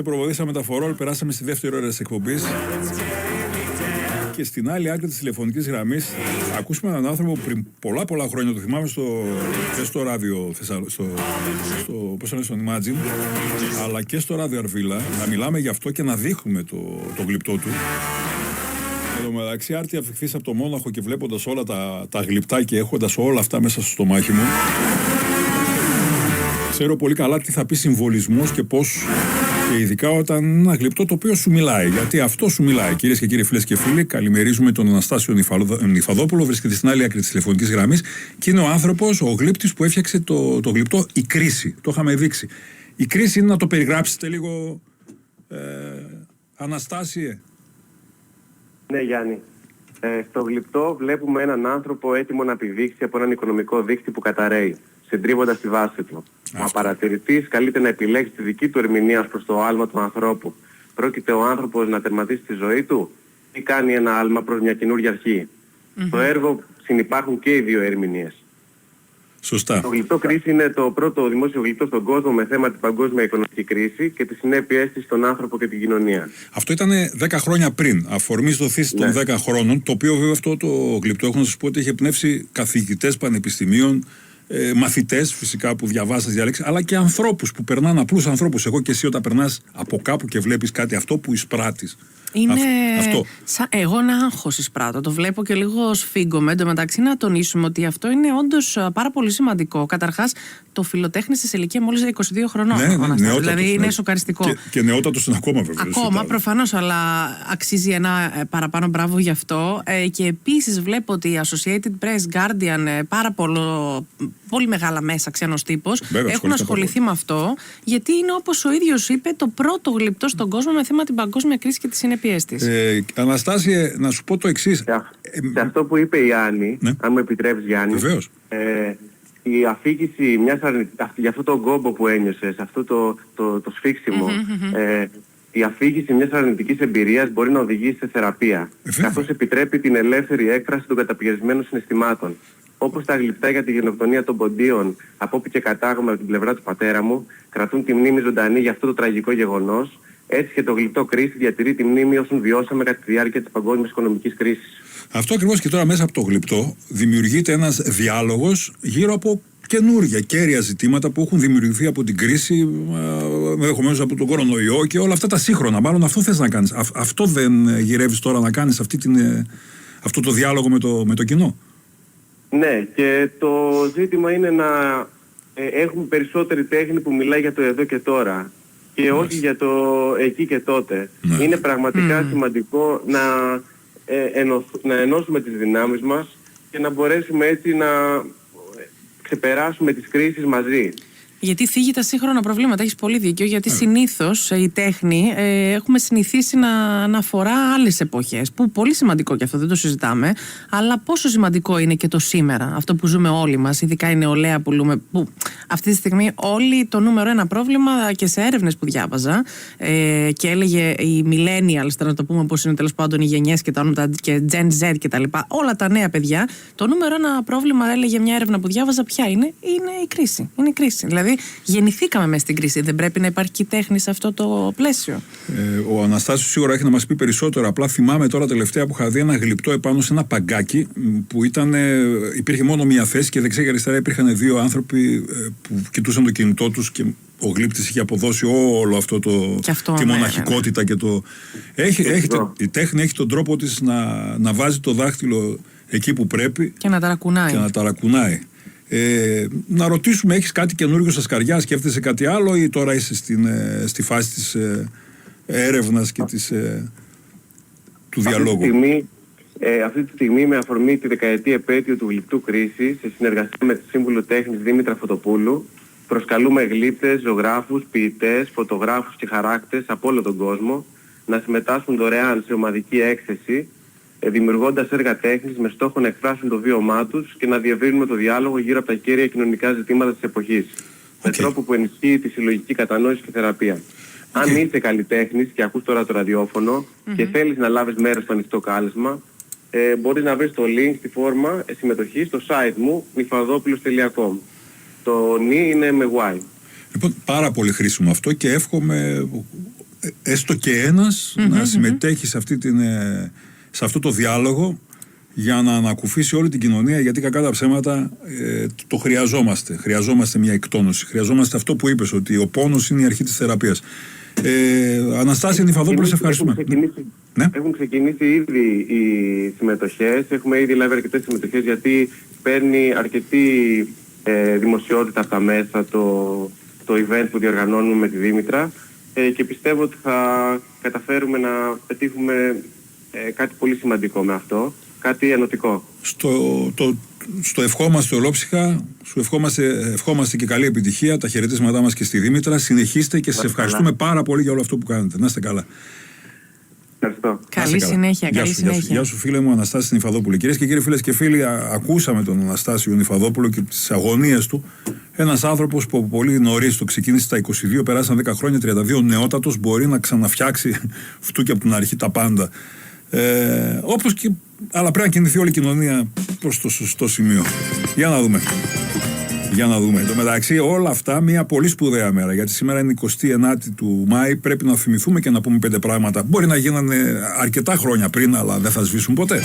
Ξεπροβοδίσαμε τα φορόλ, περάσαμε στη δεύτερη ώρα της εκπομπής. Και στην άλλη άκρη της τηλεφωνικής γραμμής ακούσαμε έναν άνθρωπο που πριν πολλά χρόνια, το θυμάμαι στο ράδιο πώς είναι, στον Imagine, αλλά και στο ράδιο Αρβίλα, να μιλάμε γι' αυτό και να δείχνουμε το γλυπτό του. Εν τω μεταξύ, άρτια αφιχθείς από το Μόναχο και βλέποντας όλα τα γλυπτά και έχοντας όλα αυτά μέσα στο στομάχι μου, ξέρω πολύ καλά τι θα πει συμβολισμός και πώς. Και ειδικά όταν είναι ένα γλυπτό το οποίο σου μιλάει. Γιατί αυτό σου μιλάει. Κυρίες και κύριοι, φίλες και φίλοι, καλημερίζουμε τον Αναστάσιο Νυφαδόπουλο. Βρίσκεται στην άλλη άκρη της τηλεφωνικής γραμμής και είναι ο άνθρωπος, ο γλύπτης που έφτιαξε το γλυπτό Η Κρίση. Το είχαμε δείξει. Η Κρίση είναι, να το περιγράψετε λίγο, Αναστάσιε. Ναι, Γιάννη. Στο γλυπτό βλέπουμε έναν άνθρωπο έτοιμο να πηδήξει από έναν οικονομικό δίκτυ που καταραίει, συντρίβοντας τη βάση του. Ο παρατηρητής καλείται να επιλέξει τη δική του ερμηνεία προς το άλμα του ανθρώπου. Πρόκειται ο άνθρωπος να τερματίσει τη ζωή του ή κάνει ένα άλμα προς μια καινούργια αρχή. Στο έργο συνυπάρχουν και οι δύο ερμηνείες. Σωστά. Το γλυπτό Κρίση είναι το πρώτο δημόσιο γλυπτό στον κόσμο με θέμα την παγκόσμια οικονομική κρίση και τις συνέπειες της στον άνθρωπο και την κοινωνία. Αυτό ήταν 10 χρόνια πριν, αφορμής δοθής των 10 χρόνων, το οποίο βέβαια αυτό το γλυπτό, έχω να σας πω ότι έχει εμπνεύσει καθηγητές πανεπιστημίων, μαθητές φυσικά που διαβάζεις, διαλέξεις, αλλά και ανθρώπους που περνάνε, απλούς ανθρώπους. Εγώ και εσύ, όταν περνάς από κάπου και βλέπεις κάτι, αυτό που εισπράττεις. Είναι αυτό. Εγώ να άγχος εισπράττω. Το βλέπω και λίγο σφίγγομαι. Εν τω μεταξύ, να τονίσουμε ότι αυτό είναι όντως πάρα πολύ σημαντικό. Καταρχάς, το φιλοτέχνησε σε ηλικία μόλις 22 χρονών. Ναι, δηλαδή είναι σοκαριστικό. Και νεότατος είναι ακόμα, βέβαια. Ακόμα, προφανώς, αλλά αξίζει ένα παραπάνω μπράβο γι' αυτό. Και επίσης βλέπω ότι η Associated Press, Guardian, πάρα πολύ μεγάλα μέσα, ξένος τύπος, έχουν ασχοληθεί με αυτό, γιατί είναι, όπως ο ίδιος είπε, το πρώτο γλυπτό στον κόσμο με θέμα την παγκόσμια κρίση και τις συνέπειές της. Αναστάσιε, να σου πω το εξής. Σε αυτό που είπε η Άννη, ναι, αν μου επιτρέπεις, Γιάννη, βεβαίως, η αφήγηση μιας για αυτό το γκόμπο που ένιωσε, σε αυτό το σφίξιμο, η αφήγηση μιας αρνητικής εμπειρίας μπορεί να οδηγήσει σε θεραπεία, καθώς επιτρέπει την ελεύθερη έκφραση των καταπιεσμένων συναισθημάτων. Όπως τα γλυπτά για τη γενοκτονία των ποντίων, από όπου και κατάγομαι από την πλευρά του πατέρα μου, κρατούν τη μνήμη ζωντανή για αυτό το τραγικό γεγονός, έτσι και το γλυπτό Κρίση διατηρεί τη μνήμη όσων βιώσαμε κατά τη διάρκεια της παγκόσμιας οικονομικής κρίσης. Αυτό ακριβώς, και τώρα μέσα από το γλυπτό δημιουργείται ένας διάλογος γύρω από καινούργια κέρια ζητήματα που έχουν δημιουργηθεί από την κρίση, ενδεχομένως από τον κορονοϊό και όλα αυτά τα σύγχρονα. Μάλλον αυτό θες να κάνεις. Αυτό δεν γυρεύεις τώρα να κάνεις, αυτό το διάλογο με το κοινό. Ναι, και το ζήτημα είναι να έχουμε περισσότερη τέχνη που μιλάει για το εδώ και τώρα και όχι για το εκεί και τότε. Ναι. Είναι πραγματικά σημαντικό να ενώσουμε τις δυνάμεις μας και να μπορέσουμε έτσι να ξεπεράσουμε τις κρίσεις μαζί. Γιατί θίγει τα σύγχρονα προβλήματα, έχεις πολύ δίκιο, γιατί συνήθως η τέχνη έχουμε συνηθίσει να αφορά άλλες εποχές, που πολύ σημαντικό και αυτό, δεν το συζητάμε, αλλά πόσο σημαντικό είναι και το σήμερα, αυτό που ζούμε όλοι μας, ειδικά η νεολαία που αυτή τη στιγμή όλοι το νούμερο ένα πρόβλημα, και σε έρευνες που διάβαζα και έλεγε οι millennials, να το πούμε πώς είναι τέλος πάντων οι γενιές και τα όνοματα, και Gen Z και τα λοιπά, όλα τα νέα παιδιά, το νούμερο ένα πρόβλημα, έλεγε μια έρευνα που διάβαζα, ποια είναι η κρίση. Είναι η κρίση. Δηλαδή, γεννηθήκαμε μέσα στην κρίση. Δεν πρέπει να υπάρχει και τέχνη σε αυτό το πλαίσιο. Ο Αναστάσιος σίγουρα έχει να μας πει περισσότερο. Απλά θυμάμαι τώρα τελευταία που είχα δει ένα γλυπτό επάνω σε ένα παγκάκι που υπήρχε μόνο μία θέση και δεξιά και αριστερά υπήρχαν δύο άνθρωποι που κοιτούσαν το κινητό τους και ο γλύπτης είχε αποδώσει όλο αυτό τη μοναχικότητα και το. Η τέχνη έχει τον τρόπο της να βάζει το δάχτυλο εκεί που πρέπει και να ταρακουνάει. Να ρωτήσουμε, έχεις κάτι καινούργιο στα σκαριά, σκέφτεσαι κάτι άλλο ή τώρα είσαι στη φάση της έρευνας και του διαλόγου? Αυτή τη στιγμή, με αφορμή τη δεκαετή επέτειο του γλυπτού Κρίση, σε συνεργασία με τη Σύμβουλο Τέχνης Δήμητρα Φωτοπούλου, προσκαλούμε γλύπτες, ζωγράφους, ποιητές, φωτογράφους και χαράκτες από όλο τον κόσμο να συμμετάσχουν δωρεάν σε ομαδική έκθεση, δημιουργώντας έργα τέχνης με στόχο να εκφράσουν το βίωμά τους και να διευρύνουμε το διάλογο γύρω από τα κύρια κοινωνικά ζητήματα της εποχής, με τρόπο που ενισχύει τη συλλογική κατανόηση και θεραπεία. Αν είσαι καλλιτέχνης και ακούς τώρα το ραδιόφωνο και θέλεις να λάβεις μέρος στο ανοιχτό κάλεσμα, μπορείς να βρεις το link στη φόρμα συμμετοχής στο site μου, nifadopoulos.com. Το νι είναι με Y. Λοιπόν, πάρα πολύ χρήσιμο αυτό και εύχομαι έστω και ένας να συμμετέχει σε αυτό το διάλογο για να ανακουφίσει όλη την κοινωνία, γιατί κακά τα ψέματα το χρειαζόμαστε. Χρειαζόμαστε μια εκτόνωση. Χρειαζόμαστε αυτό που είπες, ότι ο πόνος είναι η αρχή της θεραπείας. Αναστάσια Νυφαδόπουλε, σε ευχαριστούμε. Έχουν ξεκινήσει ήδη οι συμμετοχές. Έχουμε ήδη λάβει αρκετές συμμετοχές, γιατί παίρνει αρκετή δημοσιότητα από τα μέσα το event που διοργανώνουμε με τη Δήμητρα, και πιστεύω ότι θα καταφέρουμε να πετύχουμε κάτι πολύ σημαντικό με αυτό, κάτι ενωτικό. Στο ευχόμαστε ολόψυχα, σου ευχόμαστε και καλή επιτυχία, τα χαιρετίσματά μας και στη Δήμητρα. Συνεχίστε και σας ευχαριστούμε πάρα πολύ για όλο αυτό που κάνετε. Να είστε καλά. Ευχαριστώ. Καλή συνέχεια. Γεια σου φίλε μου, Αναστάση Νυφαδόπουλη. Κυρίες και κύριοι, φίλες και φίλοι, ακούσαμε τον Αναστάσιο Νυφαδόπουλο και τις αγωνίες του. Ένας άνθρωπος που πολύ νωρίς το ξεκίνησε στα 22, περάσαν 10 χρόνια, 32, νεότατος, μπορεί να ξαναφτιάξει φτού και από την αρχή τα πάντα. Όπως και, αλλά πρέπει να κινηθεί όλη η κοινωνία προς το σωστό σημείο. Για να δούμε. Εν τω μεταξύ, όλα αυτά μια πολύ σπουδαία μέρα. Γιατί σήμερα είναι 29η του Μάη. Πρέπει να θυμηθούμε και να πούμε 5 πράγματα. Μπορεί να γίνανε αρκετά χρόνια πριν, αλλά δεν θα σβήσουν ποτέ.